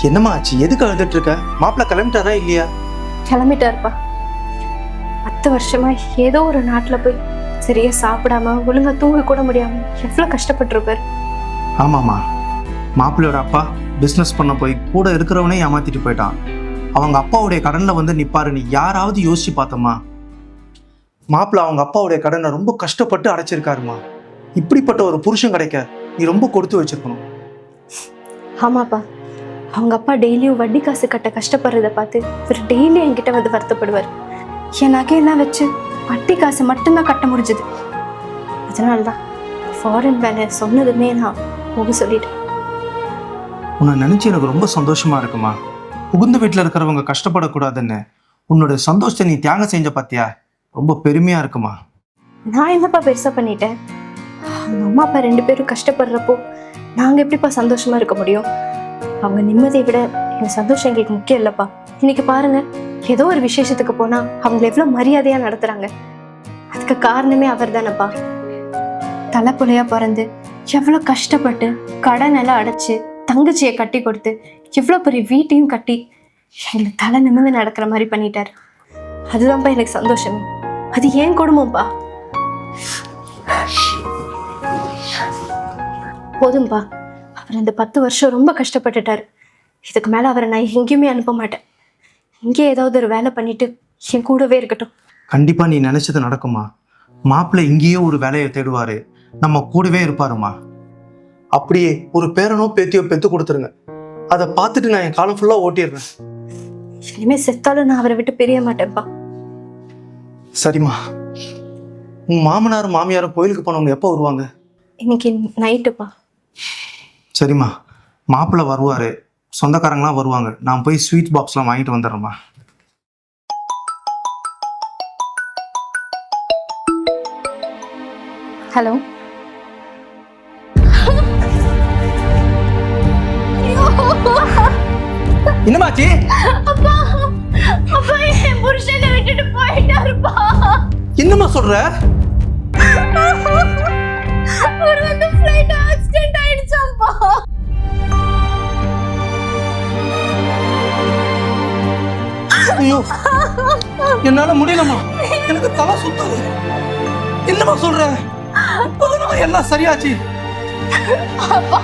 என்னம்மா ஆச்சு? எதுக்கு அழுதுட்டு இருக்க? மாப்பிள்ள கிளம்பிட்டாரா இல்லையா? கிளம்பிட்டாருப்பா. 10 வருஷமா ஏதோ ஒரு நாட்டுல போய் சரியா சாப்பிடாம ஒழுங்கா தூங்க கூட முடியாம எவ்வளவு கஷ்டப்பட்டிருப்பாரு. ஆமாம்மா, மாப்பிள்ளையோட அப்பா பிஸ்னஸ் பண்ண போய் கூட இருக்கிறவனே ஏமாத்திட்டு போயிட்டான். அவங்க அப்பாவுடைய கடன்ல வந்து நிப்பாரு, நீ யாராவது யோசிச்சு பார்த்தம்மா? மாப்பிள்ள அவங்க அப்பாவுடைய கடனை ரொம்ப கஷ்டப்பட்டு அடைச்சிருக்காருமா. இப்படிப்பட்ட ஒரு புருஷன் கிடைக்க நீ ரொம்ப கொடுத்து வச்சிருக்கணும். ஆமாப்பா, அவங்க அப்பா டெய்லியும் வட்டி காசு கட்ட கஷ்டப்படுறத பார்த்து இவர் டெய்லி என்கிட்ட வந்து வருத்தப்படுவார். என் நகையெல்லாம் வச்சு வட்டி காசு மட்டும்தான் கட்ட முடிஞ்சது. அதனாலதான் ஃபாரின் வேலை சொன்னதுமே நான் போக சொல்லிட்டேன். உன்னை நினைச்சு எனக்கு ரொம்ப சந்தோஷமா இருக்குமா. புகுந்த வீட்டில் இருக்கிறவங்க கஷ்டப்படக்கூடாதுன்னு உன்னோட சந்தோஷத்தை நீ தியாகம் செஞ்ச பாத்தியா, ரொம்ப பெருமையா இருக்குமா. நான் என்னப்பா பெருசா பண்ணிட்டேன்? அவங்க அம்மா அப்பா 2 பேரும் கஷ்டப்படுறப்போ நாங்க எப்படிப்பா சந்தோஷமா இருக்க முடியும்? அவங்க நிம்மதியை விட எங்க சந்தோஷம் எங்களுக்கு முக்கியம் இல்லப்பா. இன்னைக்கு பாருங்க, ஏதோ ஒரு விசேஷத்துக்கு போனா அவங்களை எவ்வளவு மரியாதையா நடத்துறாங்க. அதுக்கு காரணமே அவர் தானப்பா. தலைப்புலையா பிறந்து எவ்வளவு கஷ்டப்பட்டு கடன் எல்லாம் அடைச்சு தங்கச்சியை கட்டி கொடுத்து எவ்வளவு பெரிய வீட்டையும் கட்டி எங்களுக்கு தலை நிமிர்ந்து நடக்கிற மாதிரி பண்ணிட்டாரு. அதுதான்ப்பா எனக்கு சந்தோஷமே. அது ஏன் குடும்பம்ப்பா. போதும்பா, அவர் இந்த 10 வருஷம் ரொம்ப கஷ்டப்பட்டுட்டாரு. இதுக்கு மேல அவரை நான் எங்கேயுமே அனுப்ப மாட்டேன். இங்கே ஏதாவது ஒரு வேலை பண்ணிட்டு என் கூடவே இருக்கட்டும். கண்டிப்பா நீ நினைச்சது நடக்குமா. மாப்பிள்ளை இங்கேயே ஒரு வேலையை தேடுவாரு, நம்ம கூடவே இருப்பாருமா. அப்படியே ஒரு பேரனோ பேத்தியோ பெத்து கொடுத்துருங்க, அதை பார்த்துட்டு நான் என் காலம் ஃபுல்லா ஓட்டிடுறேன். இனிமே செத்தாலும் நான் அவரை விட்டு பிரிய மாட்டேன்ப்பா. சரிம்மா, உன் மாமனாரும் மாமியாரும் கோயிலுக்கு போனவங்க எப்போ வருவாங்க? இன்னைக்கு நைட்டுப்பா. சரிம்மா, மாப்பிள்ளை வருவாரு, சொந்தக்காரங்களாம் வருவாங்க, நான் போய் ஸ்வீட் பாக்ஸ்லாம் வாங்கிட்டு வந்துடுறேம்மா. ஹலோ. என்னமாச்சி? அப்பா, அப்பா என் புருஷனை விட்டுட்டு போயிட்டாருப்பா. என்னம்மா சொல்ற? அவர் வந்து ஃளைட் ஆக்சிடென்ட் ஆயிடுச்சாம்ப்பா. ஐயோ, என்னால முடியலம்மா, எனக்கு தலை சுத்தாது. என்னம்மா சொல்ற? இப்போதான் எல்லாம் சரியாச்சு. அப்பா